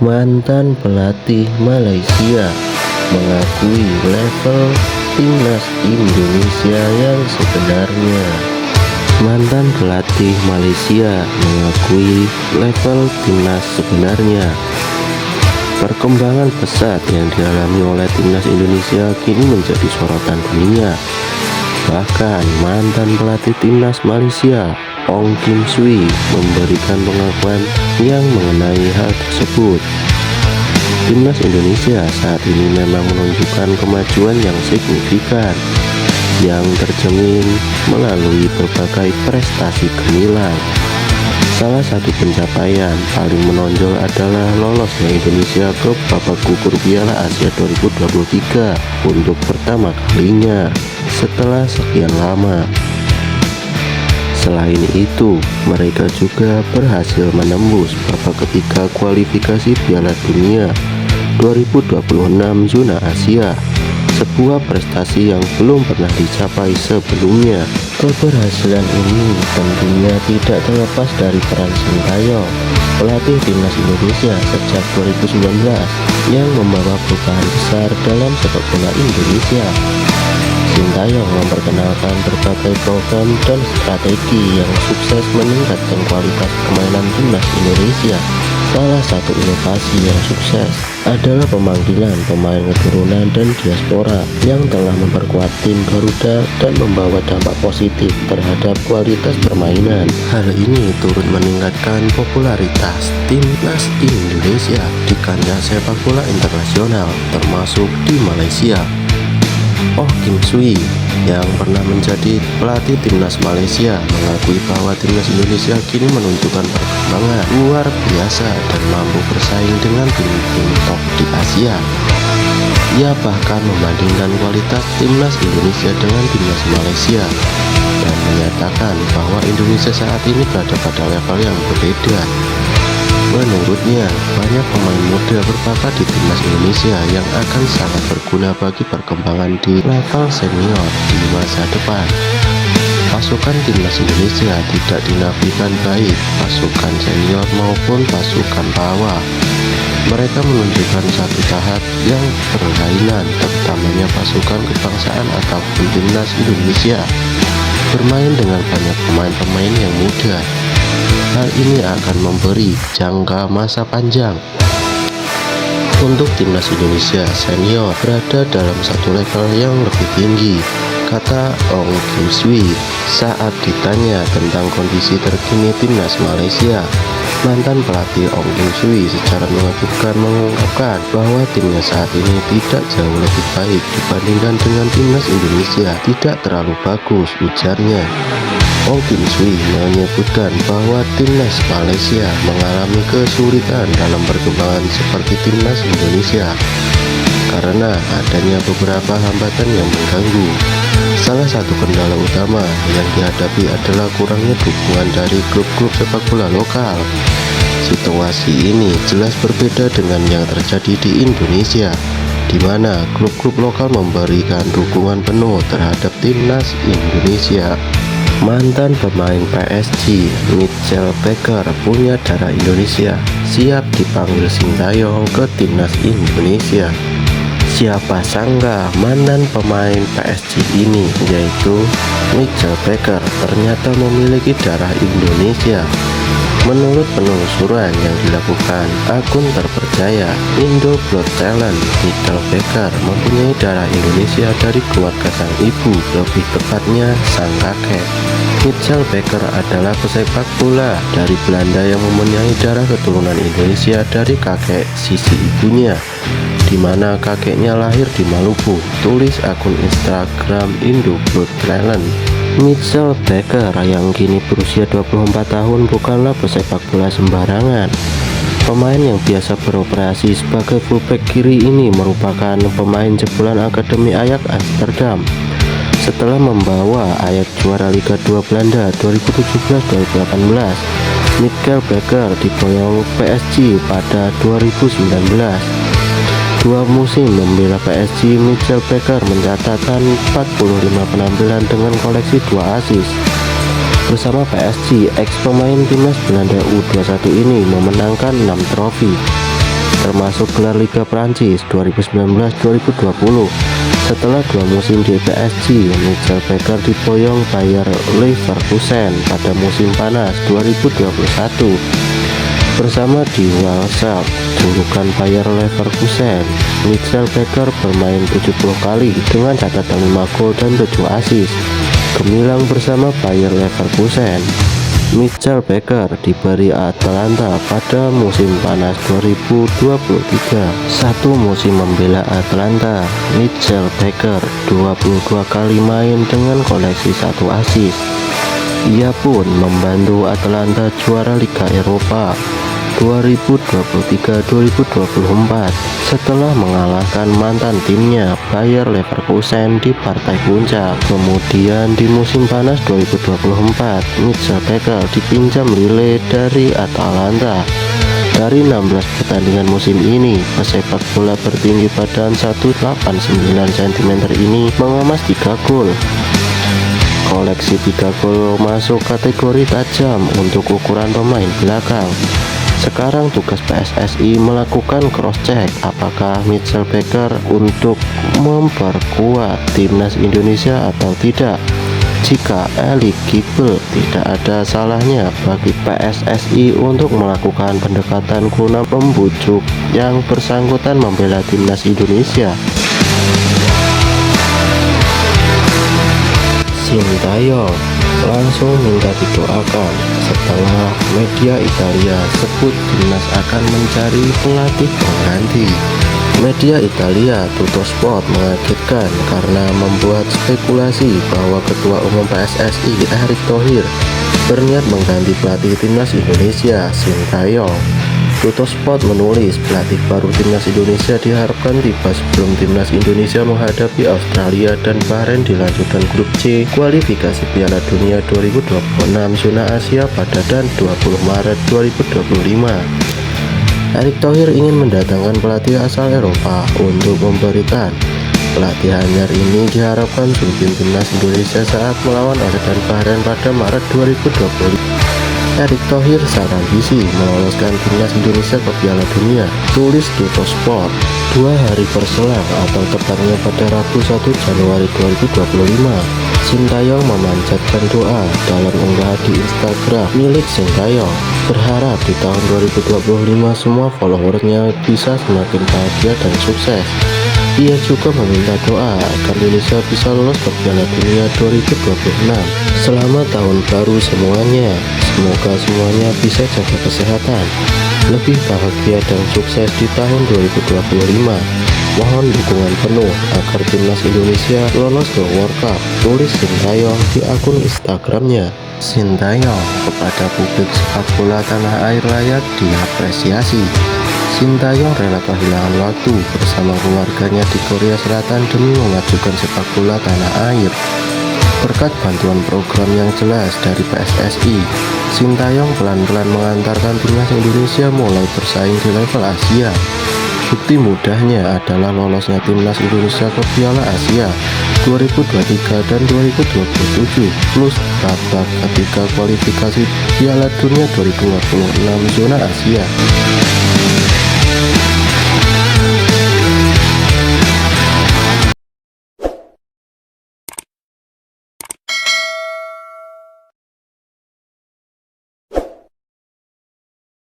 Mantan pelatih Malaysia mengakui level timnas Indonesia yang sebenarnya. Mantan pelatih Malaysia mengakui level timnas sebenarnya. Perkembangan pesat yang dialami oleh timnas Indonesia kini menjadi sorotan dunia. Bahkan mantan pelatih timnas Malaysia, Ong Kim Sui, memberikan pengakuan yang mengenai hal tersebut. Timnas Indonesia saat ini memang menunjukkan kemajuan yang signifikan yang tercermin melalui berbagai prestasi gemilang. Salah satu pencapaian paling menonjol adalah lolosnya Indonesia ke babak gugur Piala Asia 2023 untuk pertama kalinya setelah sekian lama. Selain itu, mereka juga berhasil menembus babak ketiga kualifikasi Piala Dunia 2026 zona Asia, sebuah prestasi yang belum pernah dicapai sebelumnya. Keberhasilan ini tentunya tidak terlepas dari peran Sintayong, pelatih timnas Indonesia sejak 2019, yang membawa perubahan besar dalam sepak bola Indonesia. Sintayong memperkenalkan berbagai program dan strategi yang sukses meningkatkan kualitas permainan timnas Indonesia. Salah satu inovasi yang sukses adalah pemanggilan pemain keturunan dan diaspora yang telah memperkuat tim Garuda dan membawa dampak positif terhadap kualitas permainan. Hal ini turut meningkatkan popularitas timnas Indonesia di kancah sepak bola internasional, termasuk di Malaysia. Oh Kim Sui yang pernah menjadi pelatih timnas Malaysia mengakui bahwa timnas Indonesia kini menunjukkan perkembangan luar biasa dan mampu bersaing dengan tim-tim top di Asia. Ia bahkan membandingkan kualitas timnas Indonesia dengan timnas Malaysia dan menyatakan bahwa Indonesia saat ini berada pada level yang berbeda. Menurutnya, banyak pemain muda berbakat di timnas Indonesia yang akan sangat berguna bagi perkembangan di level senior di masa depan. Pasukan timnas Indonesia tidak dinafikan baik pasukan senior maupun pasukan bawah. Mereka menunjukkan satu tahap yang berlainan, terutamanya pasukan kebangsaan ataupun timnas Indonesia bermain dengan banyak pemain-pemain yang muda. Hal ini akan memberi jangka masa panjang. Untuk timnas Indonesia senior berada dalam satu level yang lebih tinggi, kata Ong Kim Sui saat ditanya tentang kondisi terkini timnas Malaysia. Mantan pelatih Ong Kim Sui secara mengejutkan mengungkapkan bahwa timnya saat ini tidak jauh lebih baik dibandingkan dengan timnas Indonesia. Tidak terlalu bagus, ujarnya. Ong Kim Sui menyebutkan bahwa timnas Malaysia mengalami kesulitan dalam perkembangan seperti timnas Indonesia karena adanya beberapa hambatan yang mengganggu. Salah satu kendala utama yang dihadapi adalah kurangnya dukungan dari klub-klub sepak bola lokal. Situasi ini jelas berbeda dengan yang terjadi di Indonesia, di mana klub-klub lokal memberikan dukungan penuh terhadap timnas Indonesia. Mantan pemain PSG Mitchell Baker punya darah Indonesia, siap dipanggil Sintayong ke timnas Indonesia. Siapa sangka mantan pemain PSG ini, yaitu Mitchell Baker, ternyata memiliki darah Indonesia. Menurut penelusuran yang dilakukan akun terpercaya Indo Blood Talent, Mitchell Baker mempunyai darah Indonesia dari keluarga sang ibu, lebih tepatnya sang kakek. Mitchell Baker adalah pesepak bola dari Belanda yang mempunyai darah keturunan Indonesia dari kakek sisi ibunya, di mana kakeknya lahir di Maluku, tulis akun Instagram Indo Blood Talent. Mitchell Baker yang kini berusia 24 tahun bukanlah pesepak bola sembarangan. Pemain yang biasa beroperasi sebagai fullback kiri ini merupakan pemain jebolan Akademi Ajax Amsterdam. Setelah membawa Ajax juara Liga 2 Belanda 2017-2018, Mitchell Baker diboyong PSG pada 2019. Dua musim membela PSG, Mitchell Baker mencatatkan 45 penampilan dengan koleksi 2 assist. Bersama PSG, ex pemain timnas Belanda U21 ini memenangkan 6 trofi. termasuk gelar Liga Prancis 2019-2020. Setelah 2 musim di PSG, Michael Baker diboyong Bayer Leverkusen pada musim panas 2021. Bersama di Walsall, julukan Bayer Leverkusen, Michael Baker bermain 70 kali dengan catatan 5 gol dan 7 assist. Gemilang bersama Bayer Leverkusen, Michael Baker diberi Atalanta pada musim panas 2023. Satu musim membela Atalanta, Michael Baker 22 kali main dengan koleksi 1 assist. Ia pun membantu Atalanta juara Liga Eropa 2023-2024 setelah mengalahkan mantan timnya Bayer Leverkusen di partai puncak. Kemudian di musim panas 2024, Michael Baker dipinjam Lille dari Atalanta. Dari 16 pertandingan musim ini, pesepak bola bertinggi badan 189 cm ini mengemas 3 gol. Koleksi 3 gol masuk kategori tajam untuk ukuran pemain belakang. Sekarang tugas PSSI melakukan cross check apakah Michael Baker untuk memperkuat timnas Indonesia atau tidak. Jika eligible, tidak ada salahnya bagi PSSI untuk melakukan pendekatan guna membujuk yang bersangkutan membela timnas Indonesia. Sintayong langsung minta didoakan setelah media Italia sebut timnas akan mencari pelatih pengganti. Media Italia Tuttosport mengagetkan karena membuat spekulasi bahwa Ketua Umum PSSI Erick Thohir berniat mengganti pelatih timnas Indonesia Sintayong. Tuttosport menulis pelatih baru timnas Indonesia diharapkan tiba sebelum timnas Indonesia menghadapi Australia dan Bahrain di lanjutan grup C kualifikasi Piala Dunia 2026 zona Asia pada 20 Maret 2025. Erick Thohir ingin mendatangkan pelatih asal Eropa untuk memberikan pelatihan ini diharapkan pimpin timnas Indonesia saat melawan Australia dan Bahrain pada Maret 2025. Erick Thohir sangat ambisi meloloskan timnas Indonesia ke Piala Dunia, tulis Tuttosport. 2 hari berselang atau tepatnya pada Rabu 1 Januari 2025, Sintayong memanjatkan doa dalam unggahan di Instagram milik Sintayong, berharap di tahun 2025 semua followersnya bisa semakin bahagia dan sukses. Ia juga meminta doa agar Indonesia bisa lolos ke Piala Dunia 2026. Selamat tahun baru semuanya. Semoga semuanya bisa jaga kesehatan, lebih bahagia dan sukses di tahun 2025. Mohon dukungan penuh agar timnas Indonesia lolos ke World Cup, tulis Sintayong di akun Instagramnya. Sintayong kepada publik sepak bola tanah air layak diapresiasi. Sintayong rela kehilangan waktu bersama keluarganya di Korea Selatan demi memajukan sepak bola tanah air. Berkat bantuan program yang jelas dari PSSI, Sintayong pelan-pelan mengantarkan timnas Indonesia mulai bersaing di level Asia. Bukti mudahnya adalah lolosnya timnas Indonesia ke Piala Asia 2023 dan 2027 plus babak ketiga kualifikasi Piala Dunia 2026 zona Asia.